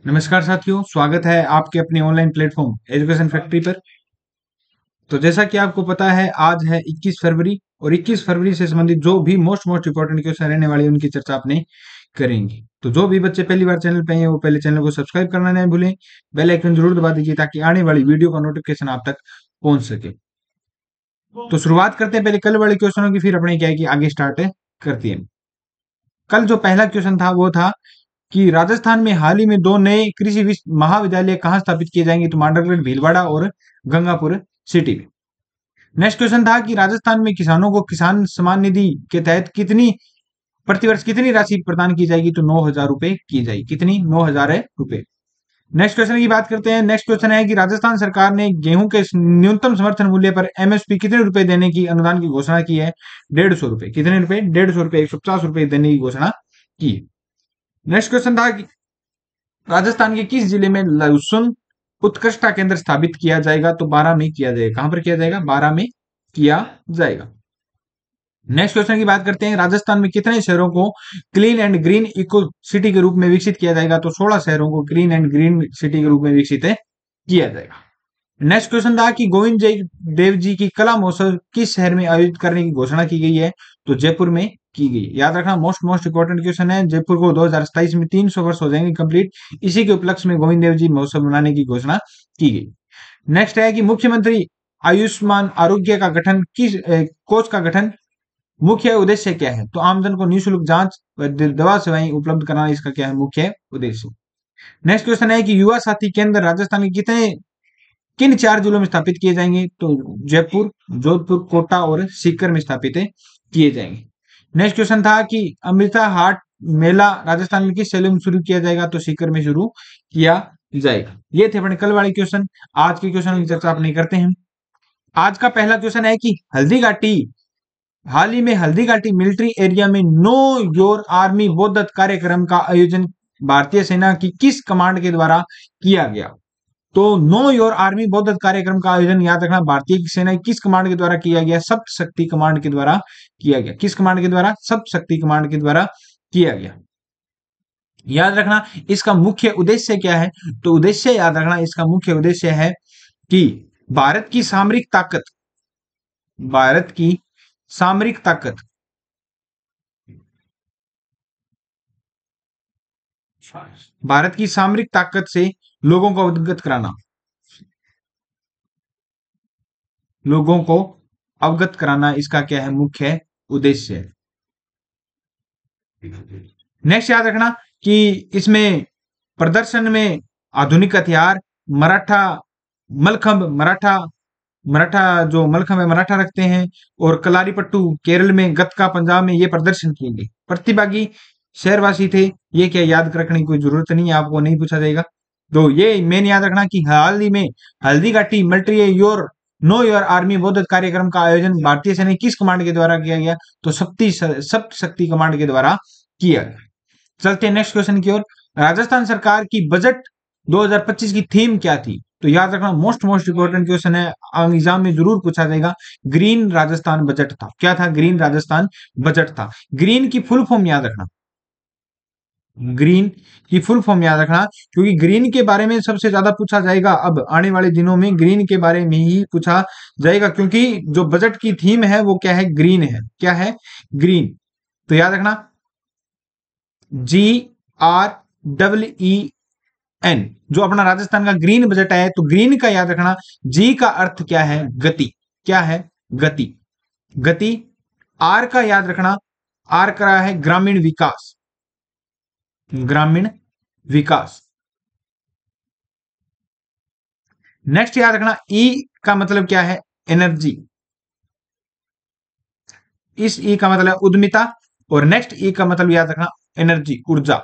नमस्कार साथियों, स्वागत है आपके अपने ऑनलाइन प्लेटफॉर्म एजुकेशन फैक्ट्री पर। तो जैसा कि आपको पता है, आज है 21 फरवरी और 21 फरवरी से संबंधित जो भी मोस्ट इंपॉर्टेंट क्वेश्चन रहने वाले हैं उनकी चर्चा अपने करेंगे। तो जो भी बच्चे पहली बार चैनल पे आए हैं वो पहले चैनल को सब्सक्राइब करना नहीं भूलें, बेल आइकन जरूर दबा दीजिए ताकि आने वाली वीडियो का नोटिफिकेशन आप तक पहुंच सके। तो शुरुआत करते हैं पहले कल वाले क्वेश्चनों की, फिर अपने क्या है कि आगे स्टार्ट करते हैं। कल जो पहला क्वेश्चन था वो था कि राजस्थान में हाल ही में दो नए कृषि महाविद्यालय कहाँ स्थापित किए जाएंगे, तो मांडरगढ़ भीलवाड़ा और गंगापुर सिटी में। नेक्स्ट क्वेश्चन था कि राजस्थान में किसानों को किसान सम्मान निधि के तहत कितनी प्रतिवर्ष कितनी राशि प्रदान की जाएगी, तो 9,000 रुपए की जाएगी। कितनी? 9,000 रुपए। नेक्स्ट क्वेश्चन की बात करते हैं। नेक्स्ट क्वेश्चन है कि राजस्थान सरकार ने गेहूं के न्यूनतम समर्थन मूल्य पर एमएसपी कितने रुपए देने की अनुदान की घोषणा की है? 150 रुपए। कितने रुपए? 150 रुपए, 150 रुपए देने की घोषणा की है। नेक्स्ट क्वेश्चन था कि राजस्थान के किस जिले में लहसुन उत्कृष्टता केंद्र स्थापित किया जाएगा, तो 12 में किया जाएगा। कहां पर किया जाएगा? 12 में किया जाएगा। नेक्स्ट क्वेश्चन की बात करते हैं। राजस्थान में कितने शहरों को clean and green eco city के रूप में विकसित किया जाएगा, तो 16 शहरों को क्लीन एंड ग्रीन सिटी के रूप में विकसित किया जाएगा। नेक्स्ट क्वेश्चन था कि गोविंद जय देव जी की कला महोत्सव किस शहर में आयोजित करने की घोषणा की गई है, तो जयपुर में की गई। याद रखना, मोस्ट इंपॉर्टेंट क्वेश्चन है। जयपुर को 2027 में 300 वर्ष हो जाएंगे कंप्लीट। इसी के उपलक्ष्य में गोविंद देव जी महोत्सव मनाने की घोषणा की गई। नेक्स्ट है कि मुख्यमंत्री आयुष्मान आरोग्य का गठन कोष का गठन मुख्य उद्देश्य क्या है, तो आमजन को निःशुल्क जांच व दवा सेवाएं उपलब्ध कराना इसका क्या है? मुख्य उद्देश्य। नेक्स्ट क्वेश्चन है कि युवा साथी केंद्र राजस्थान के किन 4 जिलों में स्थापित किए जाएंगे, तो जयपुर, जोधपुर, कोटा और सीकर में स्थापित किए जाएंगे। नेक्स्ट क्वेश्चन था कि अमृता हाट मेला राजस्थान में किस शैली में शुरू किया जाएगा, तो सीकर में शुरू किया जाएगा। ये थे अपने कल वाले क्वेश्चन। आज के क्वेश्चन की चर्चा अपने करते हैं। आज का पहला क्वेश्चन है कि हाल ही में हल्दीघाटी मिलिट्री एरिया में नो योर आर्मी बोद्धत कार्यक्रम का आयोजन भारतीय सेना की किस कमांड के द्वारा किया गया, तो नो योर आर्मी बोद्धत कार्यक्रम का आयोजन याद रखना भारतीय सेना की किस कमांड के द्वारा किया गया? सप्त शक्ति कमांड के द्वारा किया गया। किस कमांड के द्वारा? सप्त शक्ति कमांड के द्वारा किया गया। याद रखना इसका मुख्य उद्देश्य क्या है, तो उद्देश्य याद रखना इसका मुख्य उद्देश्य है कि भारत की सामरिक ताकत भारत की सामरिक ताकत से लोगों को अवगत कराना, इसका क्या है? मुख्य उद्देश्य। नेक्स्ट याद रखना कि इसमें प्रदर्शन में आधुनिक हथियार, मराठा मलखंब, मराठा जो मलखंब है मराठा रखते हैं, और कलारीपट्टू केरल में, गतका पंजाब में, ये प्रदर्शन किए गए। प्रतिभागी शहरवासी थे। ये क्या याद रखने की कोई जरूरत नहीं है, आपको नहीं पूछा जाएगा। तो ये मेन याद रखना कि हाल ही में Haldighati military know your army बोद्धत कार्यक्रम का आयोजन भारतीय सेना किस कमांड के द्वारा किया गया, तो सप्त शक्ति कमांड के द्वारा किया गया। चलते हैं नेक्स्ट क्वेश्चन की ओर। राजस्थान सरकार की बजट 2025 की थीम क्या थी, तो याद रखना मोस्ट इंपॉर्टेंट क्वेश्चन है, एग्जाम में जरूर पूछा जाएगा। ग्रीन राजस्थान बजट था। क्या था? ग्रीन राजस्थान बजट था। ग्रीन की फुल फॉर्म याद रखना, ग्रीन की फुल फॉर्म याद रखना, क्योंकि ग्रीन के बारे में सबसे ज्यादा पूछा जाएगा। अब आने वाले दिनों में ग्रीन के बारे में ही पूछा जाएगा, क्योंकि जो बजट की थीम है वो क्या है? ग्रीन है। क्या है? ग्रीन। तो याद रखना GREEN, जो अपना राजस्थान का ग्रीन बजट है। तो ग्रीन का याद रखना, जी का अर्थ क्या है? गति। क्या है? गति। गति। आर का याद रखना, आर का है ग्रामीण विकास। ग्रामीण विकास। नेक्स्ट याद रखना ई का मतलब क्या है? एनर्जी। इस ई का मतलब उद्यमिता, और नेक्स्ट ई का मतलब याद रखना एनर्जी, ऊर्जा।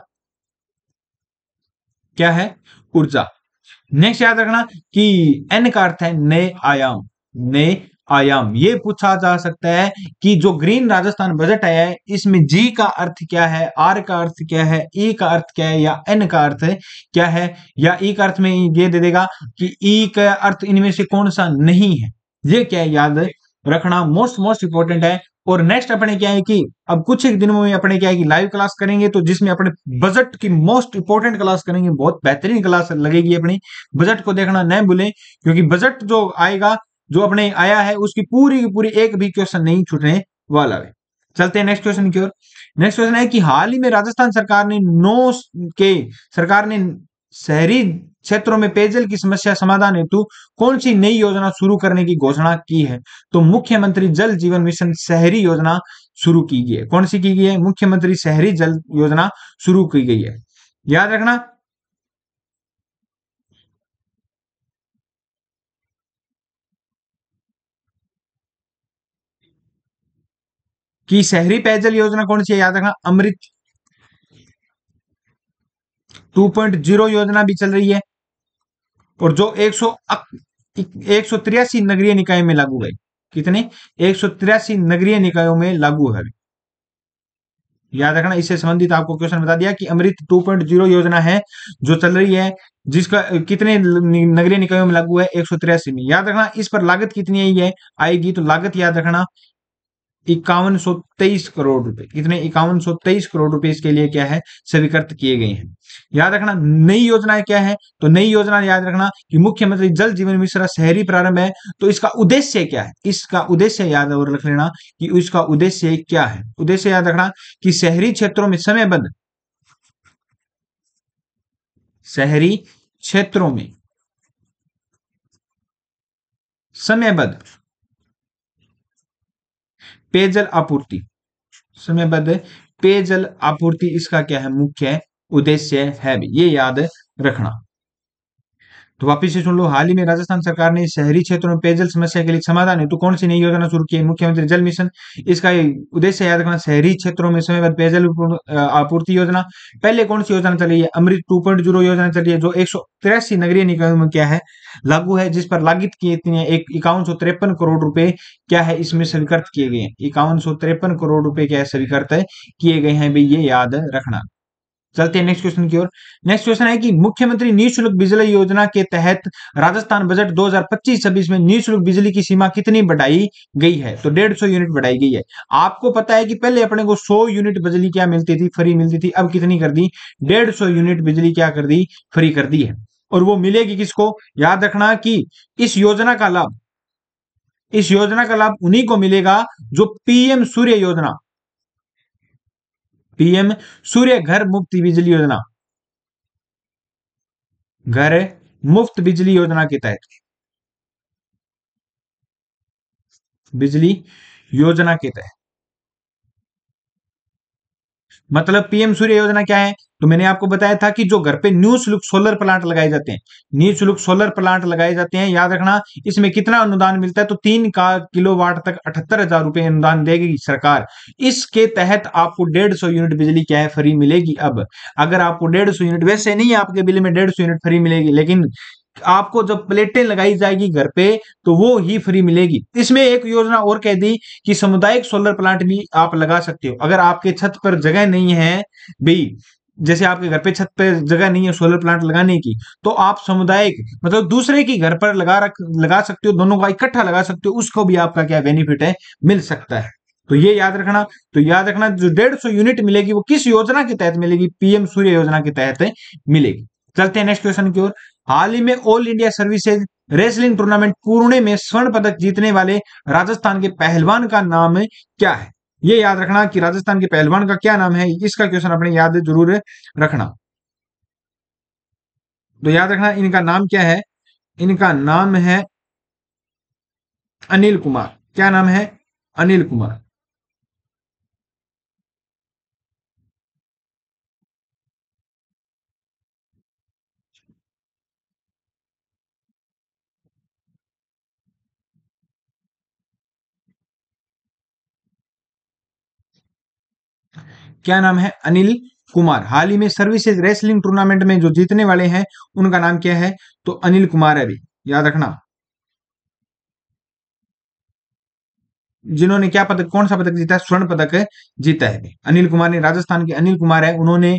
क्या है? ऊर्जा। नेक्स्ट याद रखना कि एन का अर्थ है नए आयाम। नए आयाम। ये पूछा जा सकता है कि जो ग्रीन राजस्थान बजट है इसमें जी का अर्थ क्या है, आर का अर्थ क्या है, ई का अर्थ क्या है, या एन का अर्थ क्या है, या ई का अर्थ में ये दे देगा कि ई का अर्थ इनमें से कौन सा नहीं है। ये क्या है? याद रखना मोस्ट इंपॉर्टेंट है। और नेक्स्ट अपने क्या है कि अब कुछ एक दिनों में अपने क्या है कि लाइव क्लास करेंगे, तो जिसमें अपने बजट की मोस्ट इंपोर्टेंट क्लास करेंगे, बहुत बेहतरीन क्लास लगेगी अपनी। बजट को देखना न भूलें, क्योंकि बजट जो आएगा, जो अपने आया है, उसकी पूरी की पूरी एक भी क्वेश्चन नहीं छूटने वाला है। चलते हैं नेक्स्ट क्वेश्चन की ओर। नेक्स्ट क्वेश्चन है कि हाल ही में राजस्थान के सरकार ने शहरी क्षेत्रों में पेयजल की समस्या समाधान हेतु कौन सी नई योजना शुरू करने की घोषणा की है? तो मुख्यमंत्री जल जीवन मिशन शहरी योजना शुरू की गई है। कौन सी की गई है? मुख्यमंत्री शहरी जल योजना शुरू की गई है। याद रखना कि शहरी पेयजल योजना कौन सी है। याद रखना अमृत 2.0 योजना भी चल रही है, और जो 183 नगरीय निकाय में लागू है। कितने? 183 नगरीय निकायों में लागू है। याद रखना, इससे संबंधित आपको क्वेश्चन बता दिया कि अमृत 2.0 योजना है जो चल रही है, जिसका कितने नगरीय निकायों में लागू है? 183 में। याद रखना इस पर लागत कितनी आई है आएगी, तो लागत याद रखना 5123 करोड़ रुपए। कितने? 5123 करोड़ रुपए इसके लिए क्या है? स्वीकृत किए गए हैं। याद रखना नई योजनाएं क्या है, तो नई योजना याद रखना कि मुख्यमंत्री जल जीवन मिशन शहरी प्रारंभ है। तो इसका उद्देश्य क्या है? इसका उद्देश्य याद और रख लेना कि इसका उद्देश्य क्या है। उद्देश्य याद रखना कि शहरी क्षेत्रों में समयबद्ध, शहरी क्षेत्रों में समयबद्ध पेयजल आपूर्ति, समयबद्ध पेयजल आपूर्ति इसका क्या है? मुख्य उद्देश्य है भी, ये याद रखना। तो वापिस से सुन लो, हाल ही में राजस्थान सरकार ने शहरी क्षेत्रों में पेयजल समस्या के लिए समाधान है तो कौन सी नई योजना शुरू की है? मुख्यमंत्री जल मिशन। इसका उद्देश्य याद रखना शहरी क्षेत्रों में समयबद्ध पेयजल आपूर्ति योजना। पहले कौन सी योजना चल रही है? अमृत 2.0 योजना चल रही है, जो 183 नगरीय निकायों में क्या है? लागू है, जिस पर लागत की इतनी है 5153 करोड़ रुपए क्या है इसमें स्वीकृत किए गए हैं। 5153 करोड़ रुपए क्या है? स्वीकृत किए गए हैं भाई, ये याद रखना। चलते हैं नेक्स्ट क्वेश्चन की ओर। नेक्स्ट क्वेश्चन है कि मुख्यमंत्री निःशुल्क बिजली योजना के तहत राजस्थान बजट 2025-26 में निःशुल्क बिजली की सीमा कितनी बढ़ाई गई है? तो 150 यूनिट बढ़ाई गई है। आपको पता है कि पहले अपने को 100 यूनिट बिजली क्या मिलती थी? फ्री मिलती थी। अब कितनी कर दी? 150 यूनिट बिजली क्या कर दी? फ्री कर दी है। और वो मिलेगी किसको? याद रखना कि इस योजना का लाभ, इस योजना का लाभ उन्हीं को मिलेगा जो पीएम सूर्य योजना, पीएम सूर्य घर मुफ्त बिजली योजना, घर मुफ्त बिजली योजना के तहत, बिजली योजना के तहत, मतलब पीएम सूर्य योजना क्या है? तो मैंने आपको बताया था कि जो घर पे निःशुल्क सोलर प्लांट लगाए जाते हैं, निःशुल्क सोलर प्लांट लगाए जाते हैं, याद रखना इसमें कितना अनुदान मिलता है? तो 3 किलोवाट तक 78,000 रुपए अनुदान देगी सरकार। इसके तहत आपको 150 यूनिट बिजली क्या है? फ्री मिलेगी। अब अगर आपको 150 यूनिट, वैसे नहीं आपके बिल में 150 यूनिट फ्री मिलेगी, लेकिन आपको जब प्लेटें लगाई जाएगी घर पे तो वो ही फ्री मिलेगी। इसमें एक योजना और कह दी कि सामुदायिक सोलर प्लांट भी आप लगा सकते हो। अगर आपके छत पर जगह नहीं है भाई, जैसे आपके घर पे छत पे जगह नहीं है सोलर प्लांट लगाने की, तो आप सामुदायिक मतलब दूसरे की घर पर लगा सकते हो, दोनों का इकट्ठा लगा सकते हो, उसको भी आपका क्या बेनिफिट है? मिल सकता है। तो ये याद रखना। तो याद रखना जो 150 यूनिट मिलेगी वो किस योजना के तहत मिलेगी? पीएम सूर्य योजना के तहत मिलेगी। चलते हैं नेक्स्ट क्वेश्चन की ओर। हाल ही में all India services wrestling tournament Pune में स्वर्ण पदक जीतने वाले राजस्थान के पहलवान का नाम क्या है? ये याद रखना कि राजस्थान के पहलवान का क्या नाम है, इसका क्वेश्चन अपने याद जरूर रखना। तो याद रखना इनका नाम क्या है? इनका नाम है अनिल कुमार। क्या नाम है? अनिल कुमार। क्या नाम है? अनिल कुमार। हाल ही में सर्विसेज रेसलिंग टूर्नामेंट में जो जीतने वाले हैं उनका नाम क्या है? तो अनिल कुमार है भी, याद रखना। जिन्होंने क्या पदक, कौन सा पदक जीता है? स्वर्ण पदक जीता है अनिल कुमार ने। राजस्थान के अनिल कुमार है, उन्होंने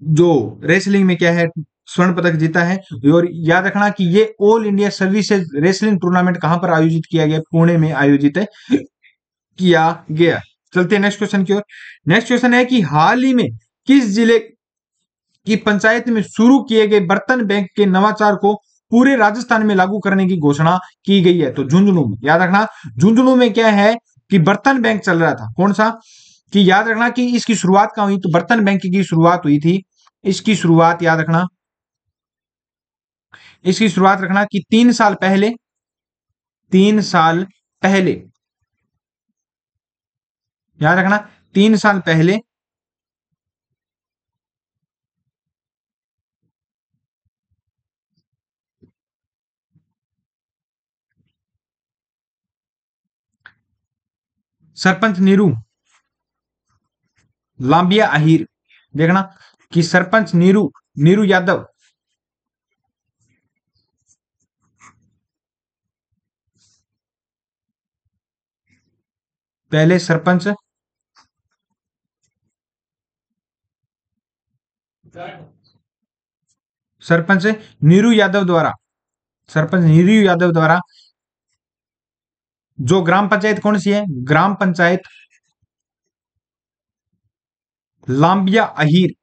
जो रेसलिंग में क्या है? स्वर्ण पदक जीता है। और याद रखना कि ये all India services wrestling tournament कहां पर आयोजित किया गया? पुणे में आयोजित किया गया। चलते हैं नेक्स्ट क्वेश्चन की ओर। नेक्स्ट क्वेश्चन है कि हाल ही में किस जिले की पंचायत में शुरू किए गए बर्तन बैंक के नवाचार को पूरे राजस्थान में लागू करने की घोषणा की गई है? तो झुंझुनू में। याद रखना झुंझुनू में क्या है कि बर्तन बैंक चल रहा था। कौन सा? कि याद रखना कि इसकी शुरुआत कहां हुई? तो बर्तन बैंक की शुरुआत हुई थी। इसकी शुरुआत याद रखना, इसकी शुरुआत रखना कि 3 साल पहले, 3 साल पहले, याद रखना 3 साल पहले सरपंच नीरू लांबिया अहीर, देखना कि सरपंच नीरू नीरू यादव पहले सरपंच सरपंच नीरू यादव द्वारा, सरपंच नीरू यादव द्वारा जो ग्राम पंचायत कौन सी है? ग्राम पंचायत लांबिया अहीर,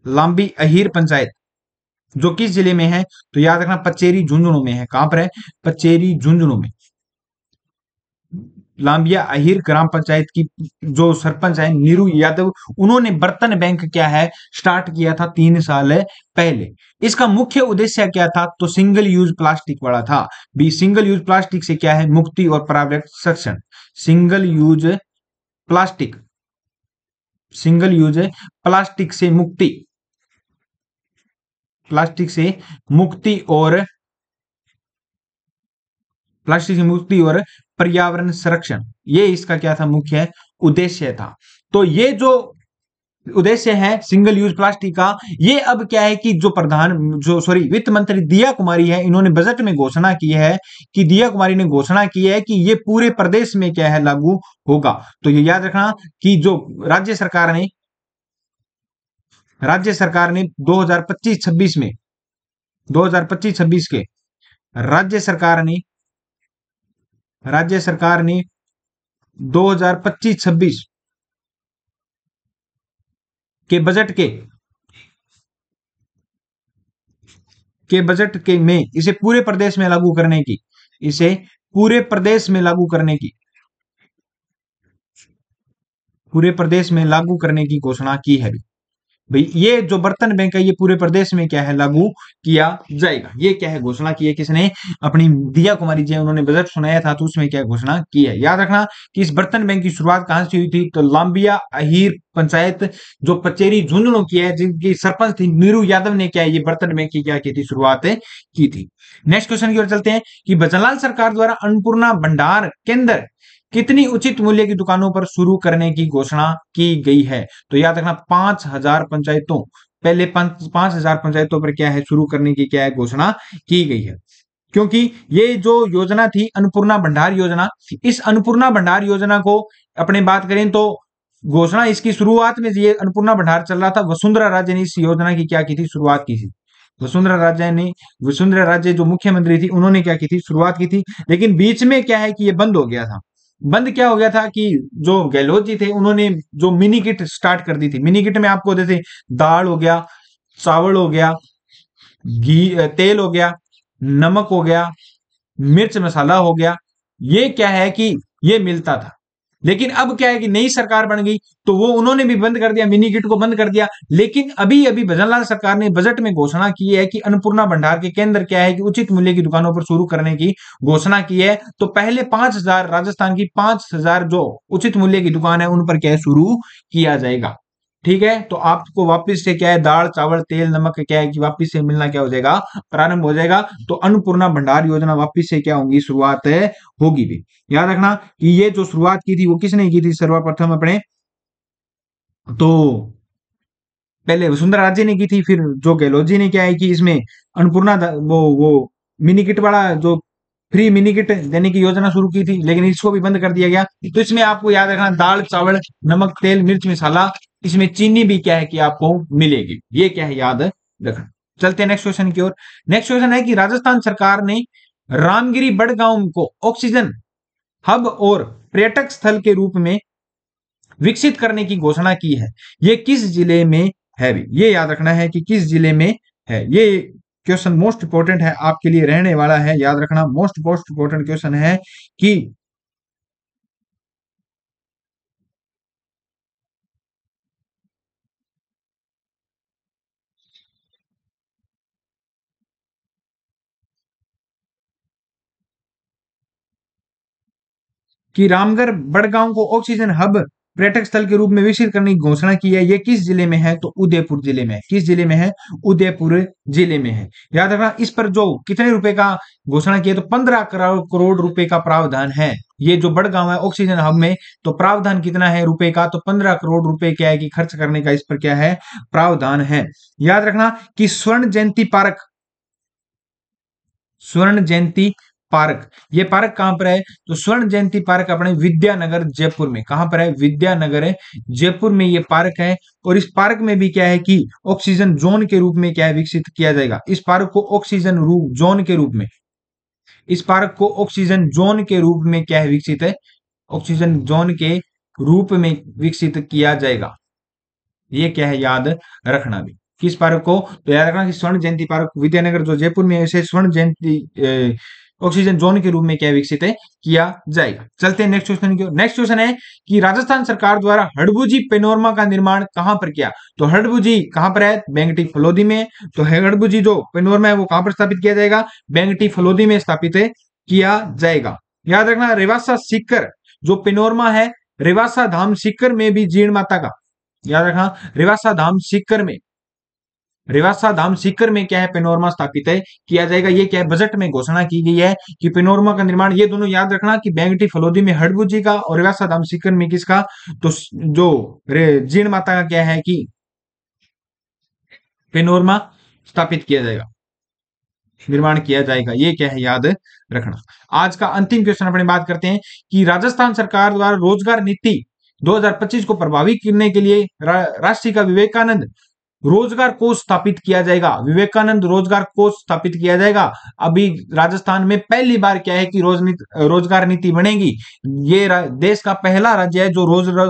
लांबी अहीर पंचायत जो किस जिले में है? तो याद रखना पचेरी झुंझुनू में है। कहां पर है? पचेरी झुंझुनू में। लांबिया अहीर ग्राम पंचायत की जो सरपंच है नीरू यादव, उन्होंने बर्तन बैंक क्या है स्टार्ट किया था 3 साल पहले। इसका मुख्य उद्देश्य क्या था? तो सिंगल यूज प्लास्टिक वाला था। बी सिंगल यूज प्लास्टिक से क्या है? मुक्ति और पर्यावरण संरक्षण। Single use plastic, single use plastic से मुक्ति, प्लास्टिक से मुक्ति और प्लास्टिक से मुक्ति और पर्यावरण संरक्षण, ये इसका क्या था? मुख्य उद्देश्य था। तो ये जो उद्देश्य है सिंगल यूज प्लास्टिक का, ये अब क्या है कि जो वित्त मंत्री दिया कुमारी है, इन्होंने बजट में घोषणा की है कि दिया कुमारी ने घोषणा की है कि ये पूरे प्रदेश में क्या है लागू होगा। तो ये याद रखना कि जो राज्य सरकार ने 2025-26 में, 2025-26 के राज्य सरकार ने, राज्य सरकार ने 2025-26 के बजट के में इसे पूरे प्रदेश में लागू करने की, इसे पूरे प्रदेश में लागू करने की, पूरे प्रदेश में लागू करने की घोषणा की है। भाई ये जो बर्तन बैंक है ये पूरे प्रदेश में क्या है लागू किया जाएगा। ये क्या है घोषणा की है किसने? अपनी दिया कुमारी जी, उन्होंने बजट सुनाया था तो उसमें क्या घोषणा की है। याद रखना कि इस बर्तन बैंक की शुरुआत कहां से हुई थी? तो लांबिया अहीर पंचायत जो पचेरी झुंझुनू की है, जिनकी सरपंच थी नीरू यादव ने क्या है ये बर्तन बैंक की क्या की थी? शुरुआत की थी। नेक्स्ट क्वेश्चन की ओर चलते हैं कि बचनलाल सरकार द्वारा अन्नपूर्णा भंडार केंद्र कितनी उचित मूल्य की दुकानों पर शुरू करने की घोषणा की गई है? तो याद रखना 5,000 पंचायतों, पहले 5,000 पंचायतों पर क्या है शुरू करने की क्या है घोषणा की गई है। क्योंकि ये जो योजना थी अन्नपूर्णा भंडार योजना, इस अन्नपूर्णा भंडार योजना को अपने बात करें तो घोषणा इसकी शुरुआत में ये अन्नपूर्णा भंडार चल रहा था, वसुंधरा राजे ने इस योजना की क्या की थी? शुरुआत की थी। वसुंधरा राजे जो मुख्यमंत्री थी उन्होंने क्या की थी? शुरुआत की थी। लेकिन बीच में क्या है कि ये बंद हो गया था। बंद क्या हो गया था कि जो गहलोत जी थे उन्होंने जो मिनी किट स्टार्ट कर दी थी। मिनी किट में आपको जैसे दाल हो गया, चावल हो गया, घी तेल हो गया, नमक हो गया, मिर्च मसाला हो गया, ये क्या है कि ये मिलता था। लेकिन अब क्या है कि नई सरकार बन गई तो वो उन्होंने भी बंद कर दिया, मिनी किट को बंद कर दिया। लेकिन अभी अभी भजनलाल सरकार ने बजट में घोषणा की है कि अन्नपूर्णा भंडार के केंद्र क्या है कि उचित मूल्य की दुकानों पर शुरू करने की घोषणा की है। तो पहले 5,000 राजस्थान की 5,000 जो उचित मूल्य की दुकान है उन पर क्या है शुरू किया जाएगा। ठीक है, तो आपको वापस से क्या है दाल चावल तेल नमक क्या है कि वापस से मिलना क्या हो जाएगा? प्रारंभ हो जाएगा। तो अन्नपूर्णा भंडार योजना वापस से क्या होगी? शुरुआत होगी भी। याद रखना कि ये जो शुरुआत की थी वो किसने की थी? सर्वप्रथम अपने तो पहले वसुंधरा राजे ने की थी, फिर जो गहलोत जी ने क्या है कि इसमें अन्नपूर्णा वो मिनी किट वाला जो फ्री मिनी किट देने की योजना शुरू की थी, लेकिन इसको भी बंद कर दिया गया। तो इसमें आपको याद रखना दाल चावल नमक तेल मिर्च मसाला, इसमें चीनी भी क्या है कि आपको मिलेगी। ये क्या है याद रखना। चलते हैं नेक्स्ट क्वेश्चन की ओर। नेक्स्ट क्वेश्चन है कि राजस्थान सरकार ने रामगिरी बड़गांव को ऑक्सीजन हब और पर्यटक स्थल के रूप में विकसित करने की घोषणा की है। ये किस जिले में है भी, ये याद रखना है कि किस जिले में है। ये क्वेश्चन मोस्ट इंपोर्टेंट है, आपके लिए रहने वाला है, याद रखना। मोस्ट मोस्ट इंपोर्टेंट क्वेश्चन है कि रामगढ़ बड़गांव को ऑक्सीजन हब पर्यटक स्थल के रूप में विकसित करने की घोषणा की है। ये किस जिले में है? तो उदयपुर जिले में है। किस जिले में है? उदयपुर जिले में है। याद रखना, इस पर जो कितने रुपए का घोषणा की है, तो 15 करोड़ रुपए का प्रावधान है। ये जो बड़गांव है ऑक्सीजन हब में, तो प्रावधान कितना है रुपए का? तो 15 करोड़ रुपए क्या है कि खर्च करने का इस पर क्या है? प्रावधान है। याद रखना कि स्वर्ण जयंती पार्क, ये पार्क कहां पर है? तो स्वर्ण जयंती पार्क अपने विद्यानगर जयपुर में। कहां पर है? विद्यानगर है जयपुर में ये पार्क है। और इस पार्क में भी क्या है कि ऑक्सीजन जोन के रूप में क्या है विकसित किया जाएगा। इस पार्क को ऑक्सीजन जोन के रूप में, इस पार्क को ऑक्सीजन जोन के रूप में क्या है विकसित है? ऑक्सीजन जोन के रूप में विकसित किया जाएगा। ये क्या है याद रखना भी। किस पार्क को? तो याद रखना कि स्वर्ण जयंती पार्क विद्यानगर जो जयपुर में है, इसे स्वर्ण जयंती ऑक्सीजन जोन के रूप में क्या विकसित है किया जाएगा। चलते हैं नेक्स्ट क्वेश्चन की ओर। नेक्स्ट क्वेश्चन है कि राजस्थान सरकार द्वारा हडबुजी पेनोरमा का निर्माण कहां पर किया? तो हडबुजी कहां पर है? बेंगटी फलोदी में। तो हडबुजी जो पेनोरमा है वो कहां पर स्थापित किया जाएगा? बेंगटी फलोदी में स्थापित किया जाएगा। याद रखना, रेवासा सीकर जो पेनोरमा है, रेवासा धाम सीकर में भी जीण माता का, याद रखना, रेवासा धाम सीकर में क्या है? पेनोरमा स्थापित है किया जाएगा। ये क्या है? बजट में घोषणा की गई है कि पेनोरमा का निर्माण, ये दोनों याद रखना कि बेंगटी फलोदी में हडबुजी का और रेवासा धाम सीकर में किसका? तो जो जीण माता का क्या है कि पेनोरमा स्थापित किया जाएगा, निर्माण किया जाएगा। ये क्या है याद रखना। आज का अंतिम क्वेश्चन अपने बात करते हैं कि राजस्थान सरकार द्वारा रोजगार नीति 2025 को प्रभावी करने के लिए राष्ट्रीय का विवेकानंद रोजगार कोष स्थापित किया जाएगा। विवेकानंद रोजगार कोष स्थापित किया जाएगा। अभी राजस्थान में पहली बार क्या है कि रोजगार नीति बनेगी। ये देश का पहला राज्य है जो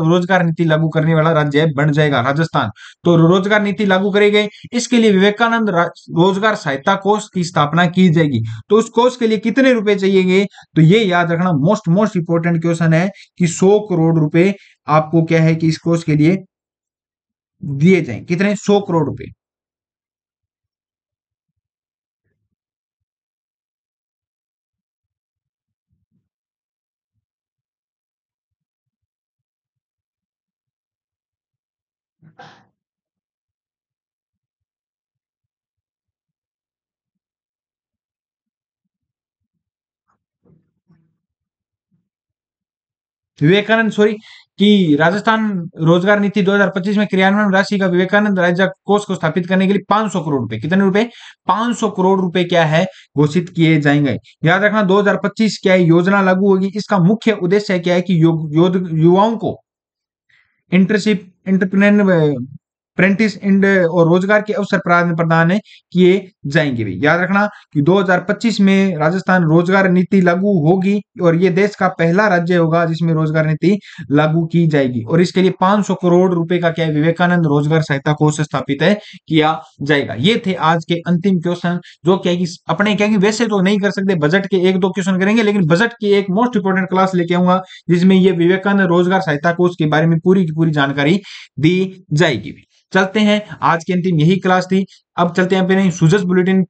रोजगार नीति लागू करने वाला राज्य है, बन जाएगा राजस्थान। तो रोजगार नीति लागू करेंगे, इसके लिए विवेकानंद रोजगार सहायता कोष की स्थापना की जाएगी। तो उस कोष के लिए कितने रुपए चाहिए? तो ये याद रखना, मोस्ट इंपोर्टेंट क्वेश्चन है कि 100 करोड़ रुपए आपको क्या है कि इस कोष के लिए दिए जाएं। कितने? 100 करोड़ रुपए। विवेकानंद सॉरी कि राजस्थान रोजगार नीति 2025 में क्रियान्वयन राशि का विवेकानंद राज्य कोष को स्थापित करने के लिए 500 करोड़ रुपए, कितने रुपए? 500 करोड़ रुपए क्या है घोषित किए जाएंगे। याद रखना 2025 क्या है योजना लागू होगी। इसका मुख्य उद्देश्य क्या है कि युवाओं को इंटर्नशिप, एंटरप्रेन्योर, अप्रेंटिस एंड और रोजगार के अवसर प्रदान किए जाएंगे भी। याद रखना कि 2025 में राजस्थान रोजगार नीति लागू होगी और ये देश का पहला राज्य होगा जिसमें रोजगार नीति लागू की जाएगी। और इसके लिए 500 करोड़ रुपए का क्या है विवेकानंद रोजगार सहायता कोष स्थापित है किया जाएगा। ये थे आज के अंतिम क्वेश्चन, जो क्या है कि अपने क्या है कि वैसे तो नहीं कर सकते, बजट के एक दो क्वेश्चन करेंगे, लेकिन बजट की एक मोस्ट इंपोर्टेंट क्लास लेके आऊंगा जिसमें ये विवेकानंद रोजगार सहायता कोष के बारे में पूरी की पूरी जानकारी दी जाएगी। चलते हैं, आज की अंतिम यही क्लास थी। अब चलते हैं अपने सुजस बुलेटिन।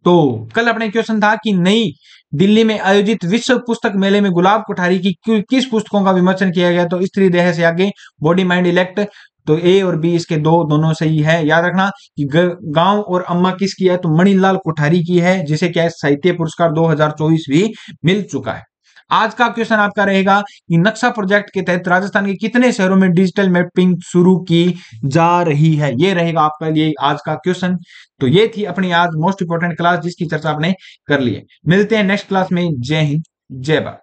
तो कल अपने क्वेश्चन था कि नई दिल्ली में आयोजित विश्व पुस्तक मेले में गुलाब कोठारी की किस पुस्तकों का विमोचन किया गया? तो स्त्री देह से आगे, बॉडी माइंड इलेक्ट। तो ए और बी इसके दोनों सही है। याद रखना कि गांव और अम्मा किसकी है? तो मणिलाल कोठारी की है, जिसे क्या है साहित्य पुरस्कार 2024 भी मिल चुका है। आज का क्वेश्चन आपका रहेगा कि नक्शा प्रोजेक्ट के तहत राजस्थान के कितने शहरों में डिजिटल मैपिंग शुरू की जा रही है? ये रहेगा आपका लिए आज का क्वेश्चन। तो ये थी अपनी आज मोस्ट इंपोर्टेंट क्लास जिसकी चर्चा आपने कर ली है। मिलते हैं नेक्स्ट क्लास में। जय हिंद, जय भारत।